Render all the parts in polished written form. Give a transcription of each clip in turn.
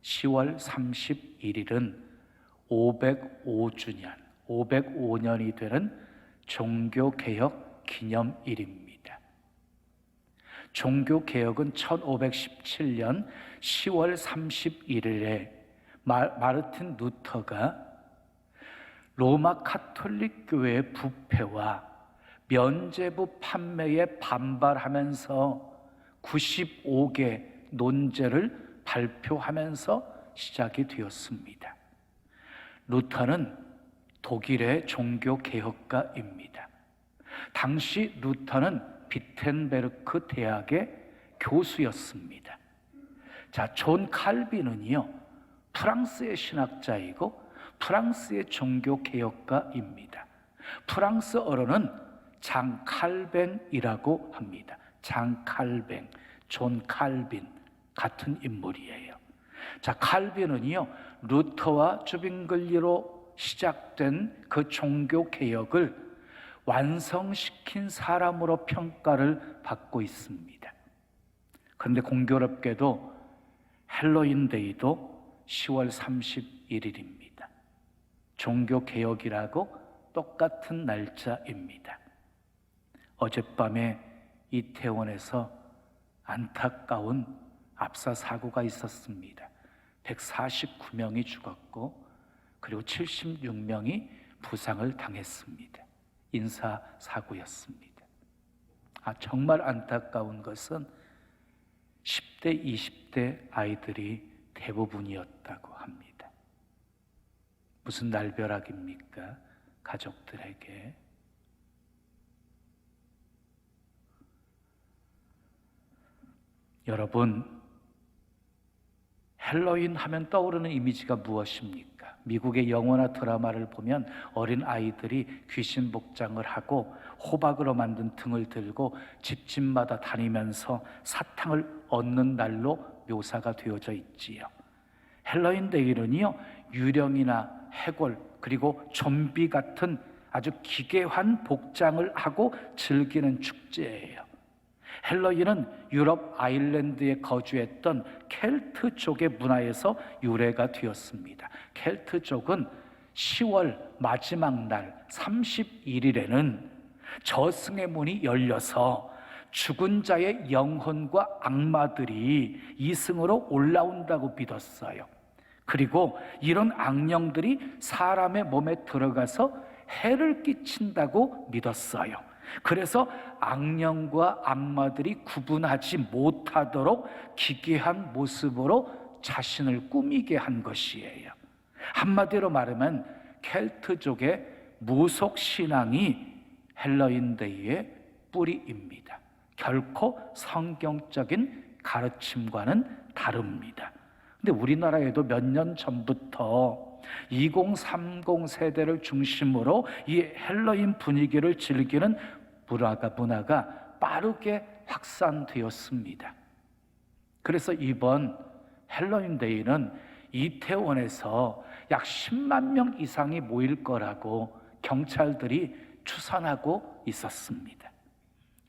10월 31일은 505주년, 505년이 되는 종교개혁 기념일입니다. 종교개혁은 1517년 10월 31일에 마르틴 루터가 로마 카톨릭 교회의 부패와 면죄부 판매에 반발하면서 95개 논제를 발표하면서 시작이 되었습니다. 루터는 독일의 종교개혁가입니다. 당시 루터는 비텐베르크 대학의 교수였습니다. 자, 존 칼빈은요, 프랑스의 신학자이고 프랑스의 종교개혁가입니다. 프랑스어로는 장 칼뱅이라고 합니다. 장 칼뱅, 존 칼빈 같은 인물이에요. 자, 칼빈은요, 루터와 주빙글리로 시작된 그 종교개혁을 완성시킨 사람으로 평가를 받고 있습니다. 그런데 공교롭게도 헬로윈데이도 10월 31일입니다. 종교개혁이라고 똑같은 날짜입니다. 어젯밤에 이태원에서 안타까운 압사 사고가 있었습니다. 149명이 죽었고 그리고 76명이 부상을 당했습니다. 인사사고였습니다. 정말 안타까운 것은 10대, 20대 아이들이 대부분이었다고 합니다. 무슨 날벼락입니까? 가족들에게. 여러분, 헬로윈 하면 떠오르는 이미지가 무엇입니까? 미국의 영화나 드라마를 보면 어린 아이들이 귀신 복장을 하고 호박으로 만든 등을 들고 집집마다 다니면서 사탕을 얻는 날로 묘사가 되어져 있지요. 헬로윈데이는요, 유령이나 해골 그리고 좀비 같은 아주 기괴한 복장을 하고 즐기는 축제예요. 헬로윈은 유럽 아일랜드에 거주했던 켈트족의 문화에서 유래가 되었습니다. 켈트족은 10월 마지막 날 31일에는 저승의 문이 열려서 죽은 자의 영혼과 악마들이 이승으로 올라온다고 믿었어요. 그리고 이런 악령들이 사람의 몸에 들어가서 해를 끼친다고 믿었어요. 그래서 악령과 악마들이 구분하지 못하도록 기괴한 모습으로 자신을 꾸미게 한 것이에요. 한마디로 말하면 켈트족의 무속 신앙이 헬로윈데이의 뿌리입니다. 결코 성경적인 가르침과는 다릅니다. 근데 우리나라에도 몇 년 전부터 2030 세대를 중심으로 이 헬로윈 분위기를 즐기는 문화가 빠르게 확산되었습니다. 그래서 이번 헬로윈데이는 이태원에서 약 10만 명 이상이 모일 거라고 경찰들이 추산하고 있었습니다.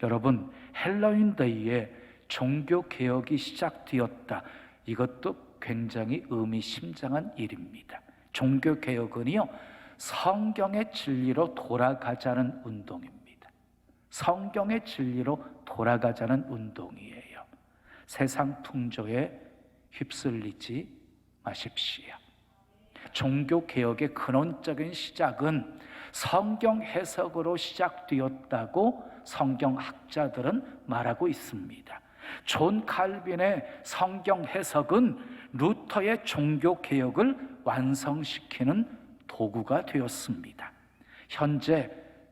여러분, 헬로윈데이에 종교개혁이 시작되었다. 이것도 굉장히 의미심장한 일입니다. 종교개혁은요, 성경의 진리로 돌아가자는 운동입니다. 성경의 진리로 돌아가자는 운동이에요. 세상 풍조에 휩쓸리지 마십시오. 종교개혁의 근원적인 시작은 성경 해석으로 시작되었다고 성경학자들은 말하고 있습니다. 존 칼빈의 성경 해석은 루터의 종교개혁을 완성시키는 도구가 되었습니다. 현재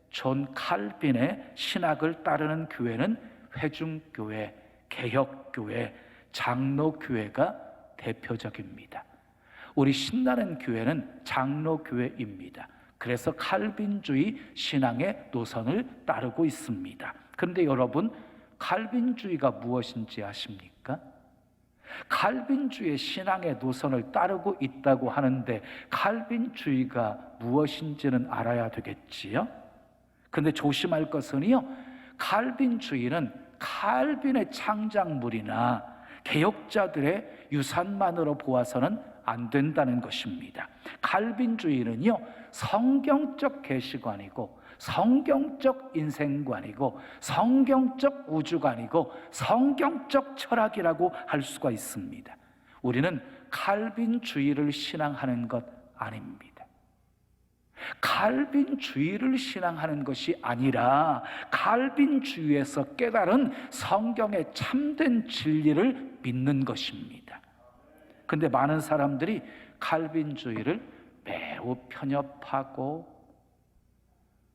존 칼빈의 신학을 따르는 교회는 회중교회, 개혁교회, 장로교회가 대표적입니다. 우리 신나는 교회는 장로교회입니다. 그래서 칼빈주의 신앙의 노선을 따르고 있습니다. 그런데 여러분, 칼빈주의가 무엇인지 아십니까? 칼빈주의 신앙의 노선을 따르고 있다고 하는데 칼빈주의가 무엇인지는 알아야 되겠지요? 그런데 조심할 것은요, 칼빈주의는 칼빈의 창작물이나 개혁자들의 유산만으로 보아서는 안 된다는 것입니다. 칼빈주의는요, 성경적 계시관이고 성경적 인생관이고 성경적 우주관이고 성경적 철학이라고 할 수가 있습니다. 우리는 칼빈주의를 신앙하는 것 아닙니다. 칼빈주의를 신앙하는 것이 아니라 칼빈주의에서 깨달은 성경의 참된 진리를 믿는 것입니다. 근데 많은 사람들이 칼빈주의를 매우 편협하고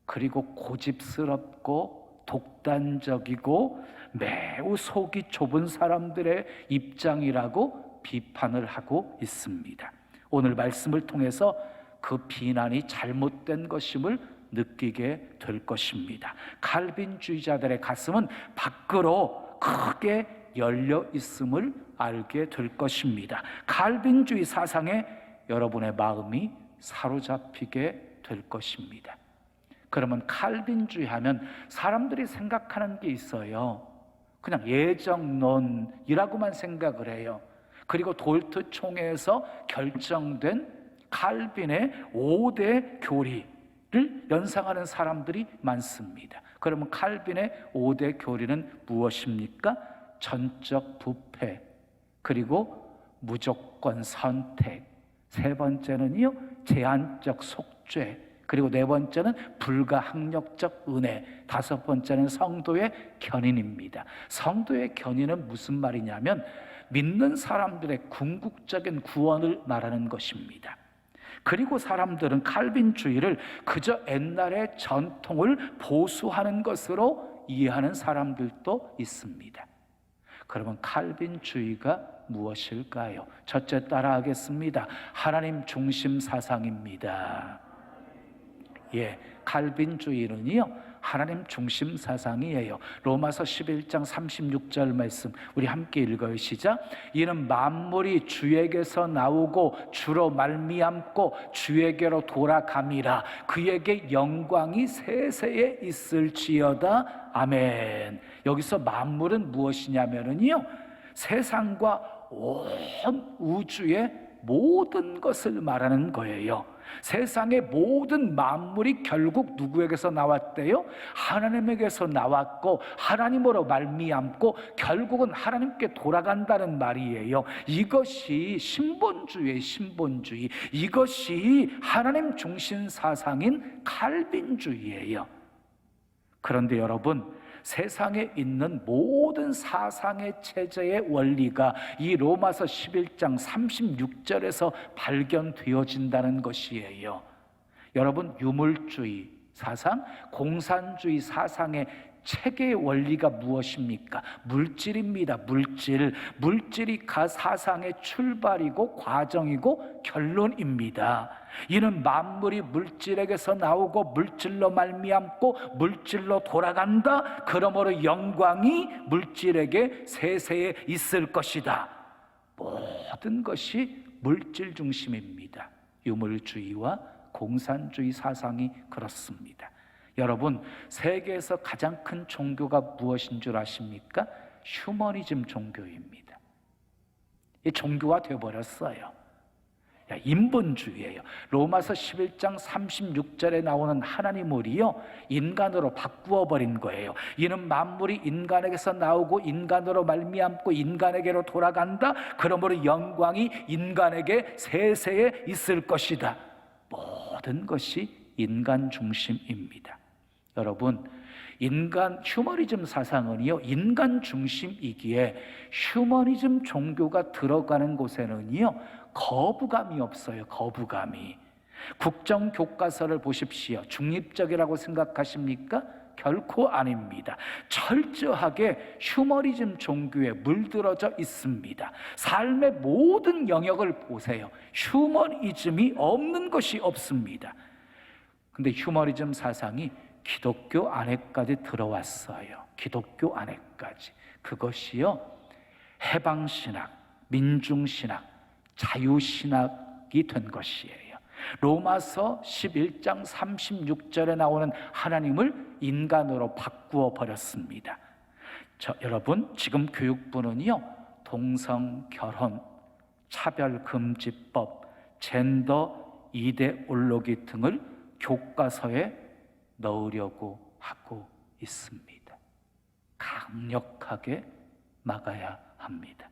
그리고 고집스럽고 독단적이고 매우 속이 좁은 사람들의 입장이라고 비판을 하고 있습니다. 오늘 말씀을 통해서 그 비난이 잘못된 것임을 느끼게 될 것입니다. 칼빈주의자들의 가슴은 밖으로 크게 열려 있음을 알게 될 것입니다. 칼빈주의 사상에 여러분의 마음이 사로잡히게 될 것입니다. 그러면 칼빈주의 하면 사람들이 생각하는 게 있어요. 그냥 예정론이라고만 생각을 해요. 그리고 돌트 총회에서 결정된 칼빈의 5대 교리를 연상하는 사람들이 많습니다. 그러면 칼빈의 5대 교리는 무엇입니까? 전적 부패, 그리고 무조건 선택, 세 번째는요 제한적 속죄, 그리고 네 번째는 불가항력적 은혜, 다섯 번째는 성도의 견인입니다. 성도의 견인은 무슨 말이냐면 믿는 사람들의 궁극적인 구원을 말하는 것입니다. 그리고 사람들은 칼빈주의를 그저 옛날의 전통을 보수하는 것으로 이해하는 사람들도 있습니다. 그러면 칼빈주의가 무엇일까요? 첫째 따라하겠습니다. 하나님 중심 사상입니다. 칼빈주의는요 하나님 중심 사상이에요. 로마서 11장 36절 말씀 우리 함께 읽어요. 시작. 이는 만물이 주에게서 나오고 주로 말미암고 주에게로 돌아감이라. 그에게 영광이 세세에 있을지어다. 아멘. 여기서 만물은 무엇이냐면요 세상과 온 우주의 모든 것을 말하는 거예요. 세상의 모든 만물이 결국 누구에게서 나왔대요? 하나님에게서 나왔고 하나님으로 말미암고 결국은 하나님께 돌아간다는 말이에요. 이것이 신본주의의 신본주의, 이것이 하나님 중심 사상인 칼빈주의예요. 그런데 여러분, 세상에 있는 모든 사상의 체제의 원리가 이 로마서 11장 36절에서 발견되어진다는 것이에요. 여러분, 유물주의 사상, 공산주의 사상의 체계의 원리가 무엇입니까? 물질입니다. 물질이 그 사상의 출발이고 과정이고 결론입니다. 이는 만물이 물질에게서 나오고 물질로 말미암고 물질로 돌아간다. 그러므로 영광이 물질에게 세세에 있을 것이다. 모든 것이 물질 중심입니다. 유물주의와 공산주의 사상이 그렇습니다. 여러분, 세계에서 가장 큰 종교가 무엇인 줄 아십니까? 휴머니즘 종교입니다. 이 종교가 되어버렸어요. 인본주의예요. 로마서 11장 36절에 나오는 하나님을요 인간으로 바꾸어 버린 거예요. 이는 만물이 인간에게서 나오고 인간으로 말미암고 인간에게로 돌아간다. 그러므로 영광이 인간에게 세세에 있을 것이다. 모든 것이 인간 중심입니다. 여러분, 휴머니즘 사상은요 인간 중심이기에 휴머니즘 종교가 들어가는 곳에는요 거부감이 없어요. 거부감이. 국정교과서를 보십시오. 중립적이라고 생각하십니까? 결코 아닙니다. 철저하게 휴머니즘 종교에 물들어져 있습니다. 삶의 모든 영역을 보세요. 휴머니즘이 없는 것이 없습니다. 근데 휴머니즘 사상이 기독교 안에까지 들어왔어요. 기독교 안에까지. 그것이요 해방신학, 민중신학, 자유신학이 된 것이에요. 로마서 11장 36절에 나오는 하나님을 인간으로 바꾸어 버렸습니다. 여러분, 지금 교육부는요 동성 결혼, 차별금지법, 젠더 이데올로기 등을 교과서에 넣으려고 하고 있습니다. 강력하게 막아야 합니다.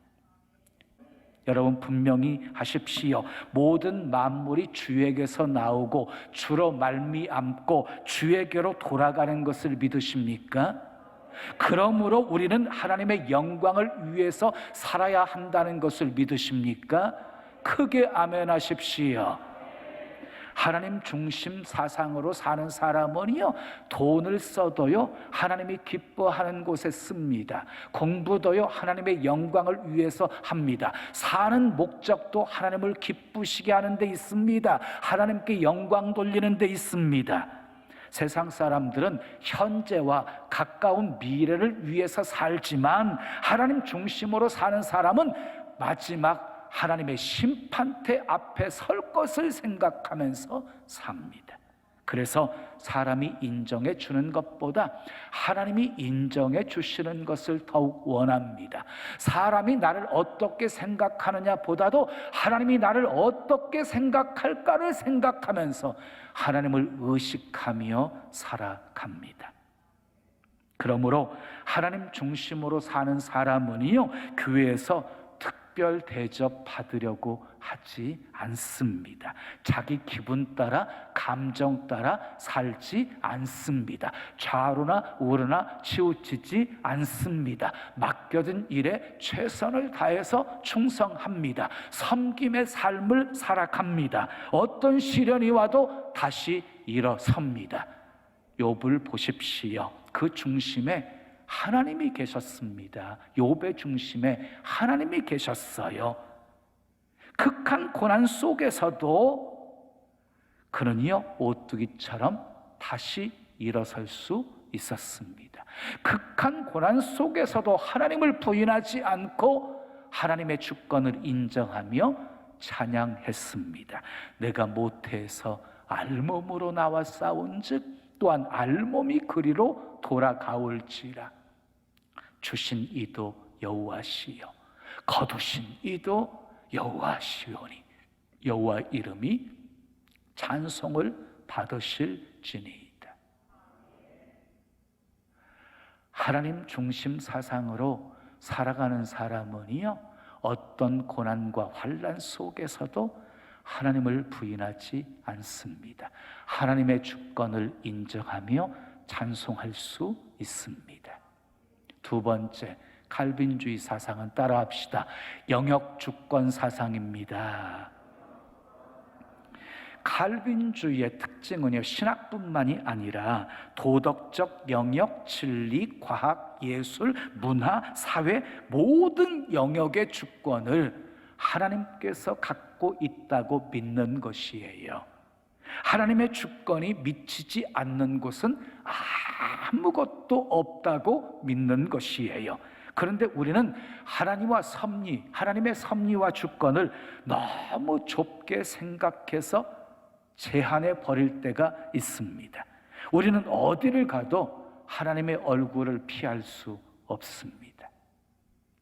여러분 분명히 하십시오. 모든 만물이 주에게서 나오고 주로 말미암고 주에게로 돌아가는 것을 믿으십니까? 그러므로 우리는 하나님의 영광을 위해서 살아야 한다는 것을 믿으십니까? 크게 아멘 하십시오. 하나님 중심 사상으로 사는 사람은요, 돈을 써도요 하나님이 기뻐하는 곳에 씁니다. 공부도요 하나님의 영광을 위해서 합니다. 사는 목적도 하나님을 기쁘시게 하는 데 있습니다. 하나님께 영광 돌리는 데 있습니다. 세상 사람들은 현재와 가까운 미래를 위해서 살지만 하나님 중심으로 사는 사람은 마지막 하나님의 심판대 앞에 설 것을 생각하면서 삽니다. 그래서 사람이 인정해 주는 것보다 하나님이 인정해 주시는 것을 더욱 원합니다. 사람이 나를 어떻게 생각하느냐 보다도 하나님이 나를 어떻게 생각할까를 생각하면서 하나님을 의식하며 살아갑니다. 그러므로 하나님 중심으로 사는 사람은요, 교회에서 특별 대접 받으려고 하지 않습니다. 자기 기분 따라 감정 따라 살지 않습니다. 좌우나 우르나 치우치지 않습니다. 맡겨진 일에 최선을 다해서 충성합니다. 섬김의 삶을 살아갑니다. 어떤 시련이 와도 다시 일어섭니다. 욥을 보십시오. 그 중심에 하나님이 계셨습니다. 욥의 중심에 하나님이 계셨어요. 극한 고난 속에서도 그는요 오뚜기처럼 다시 일어설 수 있었습니다. 극한 고난 속에서도 하나님을 부인하지 않고 하나님의 주권을 인정하며 찬양했습니다. 내가 모태에서 알몸으로 나와 싸운즉 또한 알몸이 그리로 돌아가올지라. 주신 이도 여호와시요 거두신 이도 여호와시오니 여호와 이름이 찬송을 받으실지니이다. 하나님 중심 사상으로 살아가는 사람은요 어떤 고난과 환난 속에서도 하나님을 부인하지 않습니다. 하나님의 주권을 인정하며 찬송할 수 있습니다. 두 번째, 칼빈주의 사상은 따라합시다. 영역 주권 사상입니다. 칼빈주의의 특징은요, 신학뿐만이 아니라 도덕적 영역, 진리, 과학, 예술, 문화, 사회 모든 영역의 주권을 하나님께서 갖고 있다고 믿는 것이에요. 하나님의 주권이 미치지 않는 곳은 아무것도 없다고 믿는 것이에요. 그런데 우리는 하나님의 섭리와 주권을 너무 좁게 생각해서 제한해 버릴 때가 있습니다. 우리는 어디를 가도 하나님의 얼굴을 피할 수 없습니다.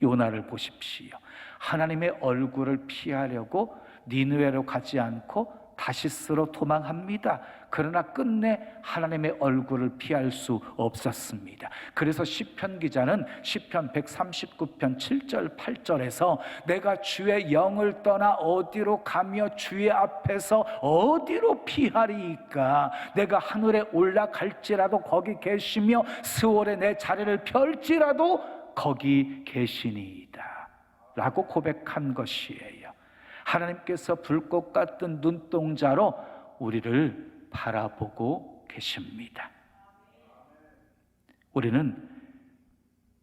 요나를 보십시오. 하나님의 얼굴을 피하려고 니느웨로 가지 않고 다시스로 도망합니다. 그러나 끝내 하나님의 얼굴을 피할 수 없었습니다. 그래서 시편 기자는 시편 139편 7절 8절에서 내가 주의 영을 떠나 어디로 가며 주의 앞에서 어디로 피하리이까. 내가 하늘에 올라갈지라도 거기 계시며 스월에 내 자리를 펼지라도 거기 계시니이다 라고 고백한 것이에요. 하나님께서 불꽃 같은 눈동자로 우리를 바라보고 계십니다. 우리는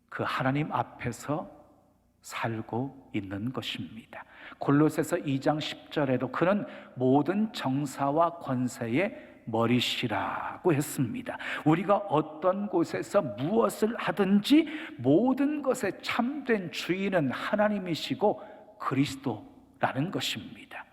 그 하나님 앞에서 살고 있는 것입니다. 골로새서 2장 10절에도 그는 모든 정사와 권세의 머리시라고 했습니다. 우리가 어떤 곳에서 무엇을 하든지 모든 것의 참된 주인은 하나님이시고 그리스도라는 것입니다.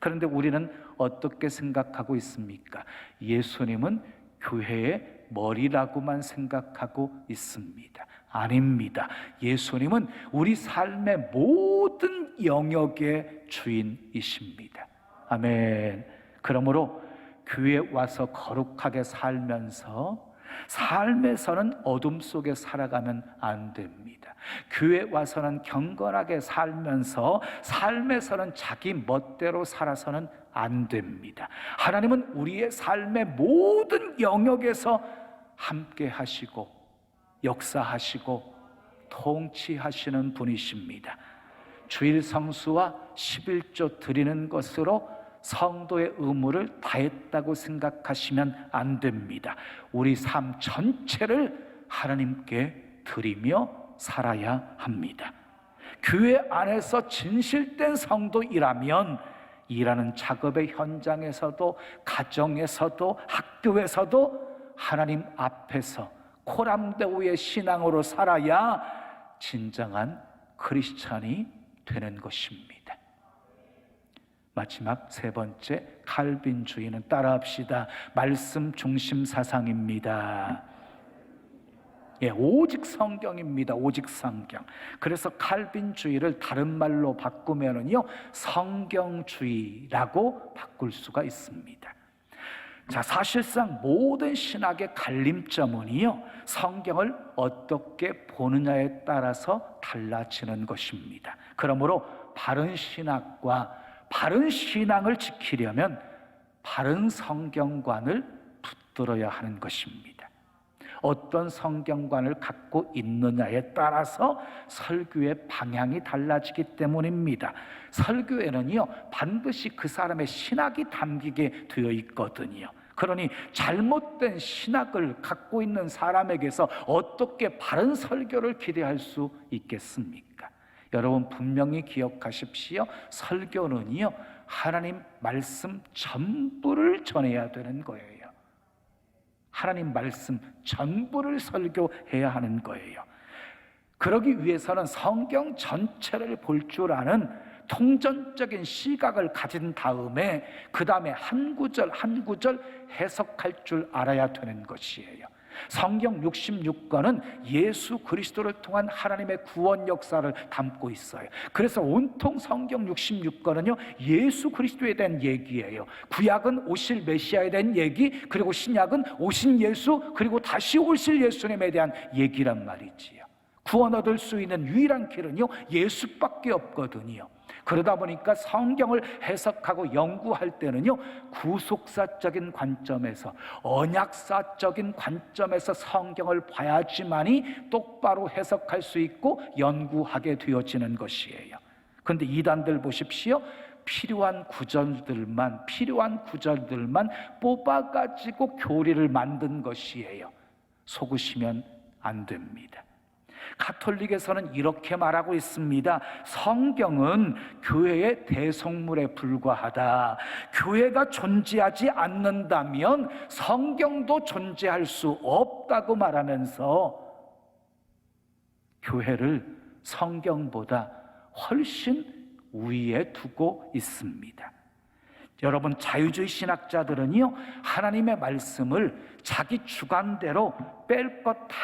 그런데 우리는 어떻게 생각하고 있습니까? 예수님은 교회의 머리라고만 생각하고 있습니다. 아닙니다. 예수님은 우리 삶의 모든 영역의 주인이십니다. 아멘. 그러므로 교회에 와서 거룩하게 살면서 삶에서는 어둠 속에 살아가면 안 됩니다. 교회에 와서는 경건하게 살면서 삶에서는 자기 멋대로 살아서는 안 됩니다. 하나님은 우리의 삶의 모든 영역에서 함께 하시고 역사하시고 통치하시는 분이십니다. 주일 성수와 11조 드리는 것으로 성도의 의무를 다했다고 생각하시면 안 됩니다. 우리 삶 전체를 하나님께 드리며 살아야 합니다. 교회 안에서 진실된 성도이라면 일하는 작업의 현장에서도 가정에서도 학교에서도 하나님 앞에서 코람데오의 신앙으로 살아야 진정한 크리스찬이 되는 것입니다. 마지막 세 번째, 칼빈주의는 따라합시다. 말씀 중심 사상입니다. 오직 성경입니다. 오직 성경. 그래서 칼빈주의를 다른 말로 바꾸면은요, 성경주의라고 바꿀 수가 있습니다. 자, 사실상 모든 신학의 갈림점은요, 성경을 어떻게 보느냐에 따라서 달라지는 것입니다. 그러므로 바른 신학과 바른 신앙을 지키려면 바른 성경관을 붙들어야 하는 것입니다. 어떤 성경관을 갖고 있느냐에 따라서 설교의 방향이 달라지기 때문입니다. 설교에는요, 반드시 그 사람의 신학이 담기게 되어 있거든요. 그러니 잘못된 신학을 갖고 있는 사람에게서 어떻게 바른 설교를 기대할 수 있겠습니까? 여러분 분명히 기억하십시오. 설교는요, 하나님 말씀 전부를 전해야 되는 거예요. 하나님 말씀 전부를 설교해야 하는 거예요. 그러기 위해서는 성경 전체를 볼 줄 아는 통전적인 시각을 가진 다음에 그 다음에 한 구절 한 구절 해석할 줄 알아야 되는 것이에요. 성경 66권은 예수 그리스도를 통한 하나님의 구원 역사를 담고 있어요. 그래서 온통 성경 66권은요, 예수 그리스도에 대한 얘기예요. 구약은 오실 메시아에 대한 얘기, 그리고 신약은 오신 예수, 그리고 다시 오실 예수님에 대한 얘기란 말이지요. 구원 얻을 수 있는 유일한 길은요, 예수밖에 없거든요. 그러다 보니까 성경을 해석하고 연구할 때는요, 구속사적인 관점에서, 언약사적인 관점에서 성경을 봐야지만이 똑바로 해석할 수 있고 연구하게 되어지는 것이에요. 그런데 이단들 보십시오. 필요한 구절들만 뽑아가지고 교리를 만든 것이에요. 속으시면 안 됩니다. 가톨릭에서는 이렇게 말하고 있습니다. 성경은 교회의 대속물에 불과하다. 교회가 존재하지 않는다면 성경도 존재할 수 없다고 말하면서 교회를 성경보다 훨씬 우위에 두고 있습니다. 여러분, 자유주의 신학자들은요, 하나님의 말씀을 자기 주관대로 뺄 것 다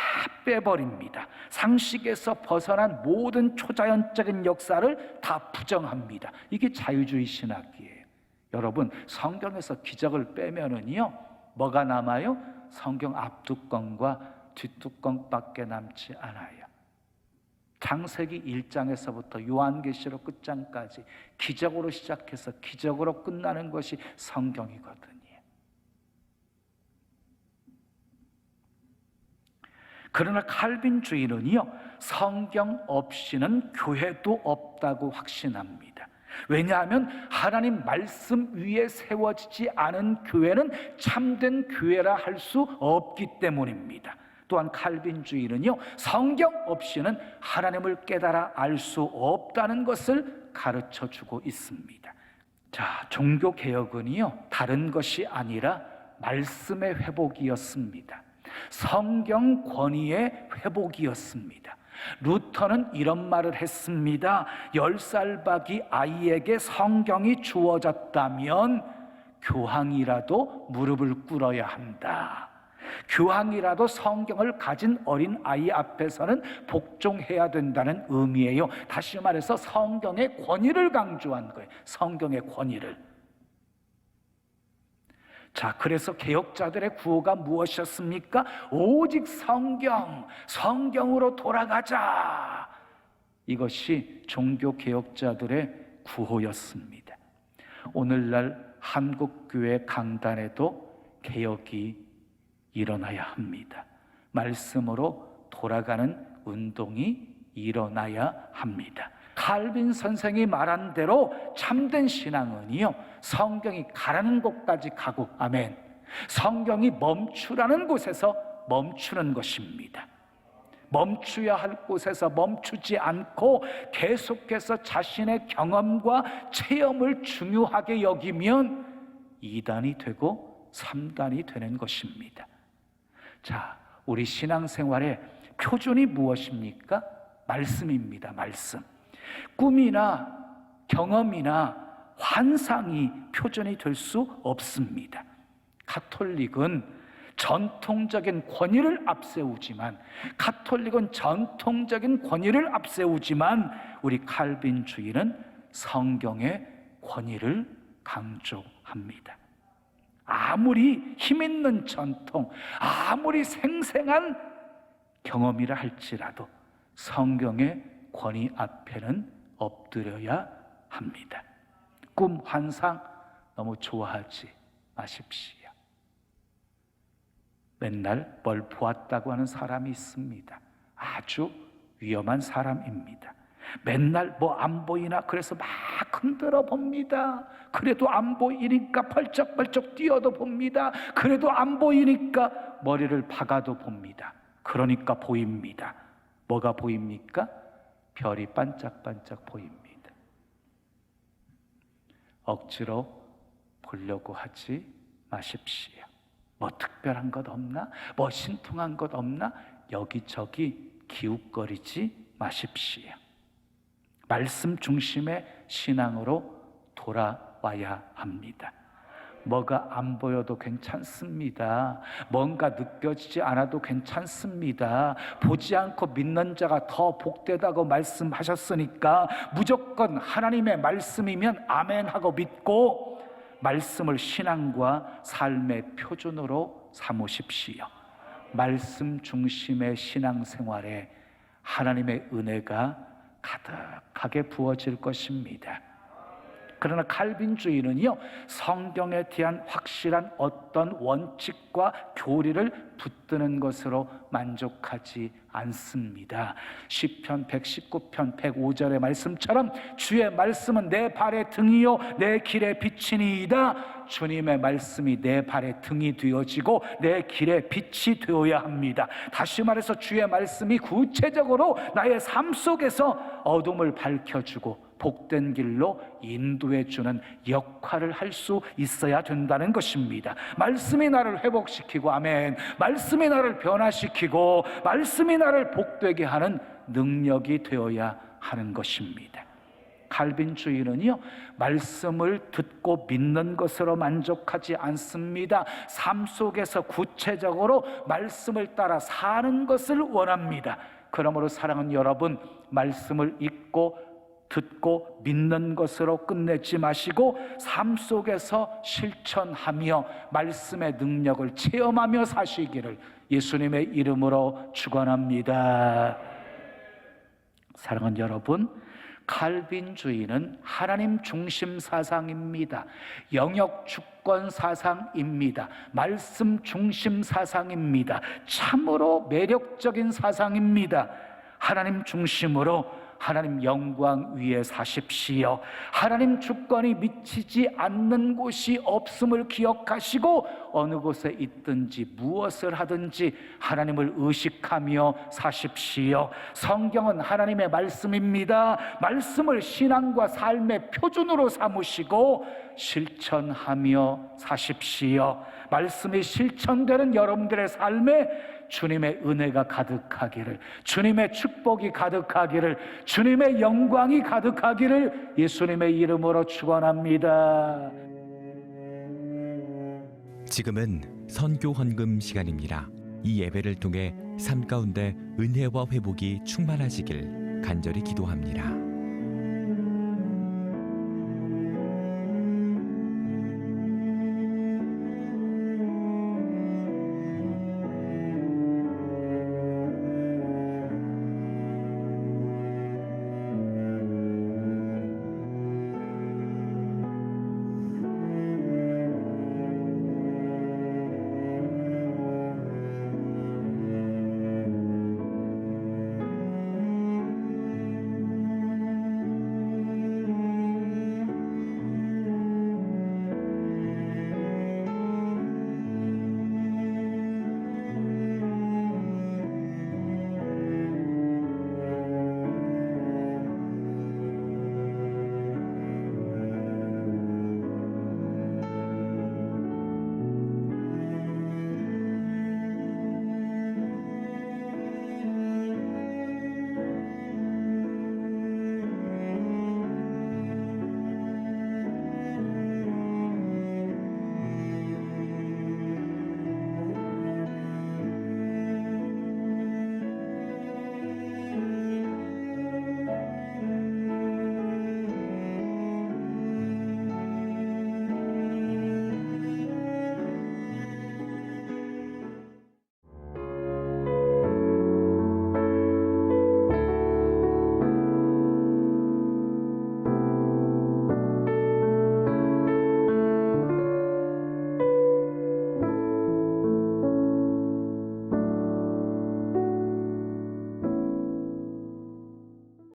빼버립니다. 상식에서 벗어난 모든 초자연적인 역사를 다 부정합니다. 이게 자유주의 신학이에요. 여러분, 성경에서 기적을 빼면은요, 뭐가 남아요? 성경 앞뚜껑과 뒷뚜껑밖에 남지 않아요. 창세기 1장에서부터 요한계시록 끝장까지 기적으로 시작해서 기적으로 끝나는 것이 성경이거든요. 그러나 칼빈주의는요, 성경 없이는 교회도 없다고 확신합니다. 왜냐하면 하나님 말씀 위에 세워지지 않은 교회는 참된 교회라 할 수 없기 때문입니다. 또한 칼빈주의는요, 성경 없이는 하나님을 깨달아 알 수 없다는 것을 가르쳐주고 있습니다. 자, 종교개혁은요, 다른 것이 아니라 말씀의 회복이었습니다. 성경 권위의 회복이었습니다. 루터는 이런 말을 했습니다. 10살 박이 아이에게 성경이 주어졌다면 교황이라도 무릎을 꿇어야 한다. 교황이라도 성경을 가진 어린 아이 앞에서는 복종해야 된다는 의미예요. 다시 말해서 성경의 권위를 강조한 거예요. 성경의 권위를. 자, 그래서 개혁자들의 구호가 무엇이었습니까? 오직 성경으로 돌아가자. 이것이 종교 개혁자들의 구호였습니다. 오늘날 한국교회 강단에도 개혁이 일어나야 합니다. 말씀으로 돌아가는 운동이 일어나야 합니다. 칼빈 선생이 말한 대로 참된 신앙은요, 성경이 가라는 곳까지 가고, 아멘, 성경이 멈추라는 곳에서 멈추는 것입니다. 멈춰야 할 곳에서 멈추지 않고 계속해서 자신의 경험과 체험을 중요하게 여기면 2단이 되고 3단이 되는 것입니다. 자, 우리 신앙생활의 표준이 무엇입니까? 말씀입니다. 말씀. 꿈이나 경험이나 환상이 표준이 될 수 없습니다. 가톨릭은 전통적인 권위를 앞세우지만 우리 칼빈주의는 성경의 권위를 강조합니다. 아무리 힘있는 전통, 아무리 생생한 경험이라 할지라도 성경의 권위 앞에는 엎드려야 합니다. 꿈, 환상 너무 좋아하지 마십시오. 맨날 뭘 보았다고 하는 사람이 있습니다. 아주 위험한 사람입니다. 맨날 뭐 안 보이나 그래서 막 흔들어 봅니다. 그래도 안 보이니까 벌쩍벌쩍 뛰어도 봅니다. 그래도 안 보이니까 머리를 박아도 봅니다. 그러니까 보입니다. 뭐가 보입니까? 별이 반짝반짝 보입니다. 억지로 보려고 하지 마십시오. 뭐 특별한 것 없나? 뭐 신통한 것 없나? 여기저기 기웃거리지 마십시오. 말씀 중심의 신앙으로 돌아와야 합니다. 뭐가 안 보여도 괜찮습니다. 뭔가 느껴지지 않아도 괜찮습니다. 보지 않고 믿는 자가 더 복되다고 말씀하셨으니까 무조건 하나님의 말씀이면 아멘 하고 믿고 말씀을 신앙과 삶의 표준으로 삼으십시오. 말씀 중심의 신앙생활에 하나님의 은혜가 가득하게 부어질 것입니다. 그러나 칼빈주의는요, 성경에 대한 확실한 어떤 원칙과 교리를 붙드는 것으로 만족하지 않습니다. 시편 119편 105절의 말씀처럼 주의 말씀은 내 발의 등이요 내 길의 빛이니이다. 주님의 말씀이 내 발의 등이 되어지고 내 길의 빛이 되어야 합니다. 다시 말해서 주의 말씀이 구체적으로 나의 삶 속에서 어둠을 밝혀주고 복된 길로 인도해 주는 역할을 할 수 있어야 된다는 것입니다. 말씀이 나를 회복시키고, 아멘, 말씀이 나를 변화시키고 말씀이 나를 복되게 하는 능력이 되어야 하는 것입니다. 칼빈주의는요, 말씀을 듣고 믿는 것으로 만족하지 않습니다. 삶 속에서 구체적으로 말씀을 따라 사는 것을 원합니다. 그러므로 사랑하는 여러분, 말씀을 읽고 듣고 믿는 것으로 끝내지 마시고 삶 속에서 실천하며 말씀의 능력을 체험하며 사시기를 예수님의 이름으로 축원합니다. 사랑하는 여러분, 칼빈주의는 하나님 중심 사상입니다. 영역 주권 사상입니다. 말씀 중심 사상입니다. 참으로 매력적인 사상입니다. 하나님 중심으로 하나님 영광 위에 사십시오. 하나님 주권이 미치지 않는 곳이 없음을 기억하시고 어느 곳에 있든지 무엇을 하든지 하나님을 의식하며 사십시오. 성경은 하나님의 말씀입니다. 말씀을 신앙과 삶의 표준으로 삼으시고 실천하며 사십시오. 말씀이 실천되는 여러분들의 삶에 주님의 은혜가 가득하기를, 주님의 축복이 가득하기를, 주님의 영광이 가득하기를 예수님의 이름으로 축원합니다. 지금은 선교 헌금 시간입니다. 이 예배를 통해 삶 가운데 은혜와 회복이 충만하시길 간절히 기도합니다.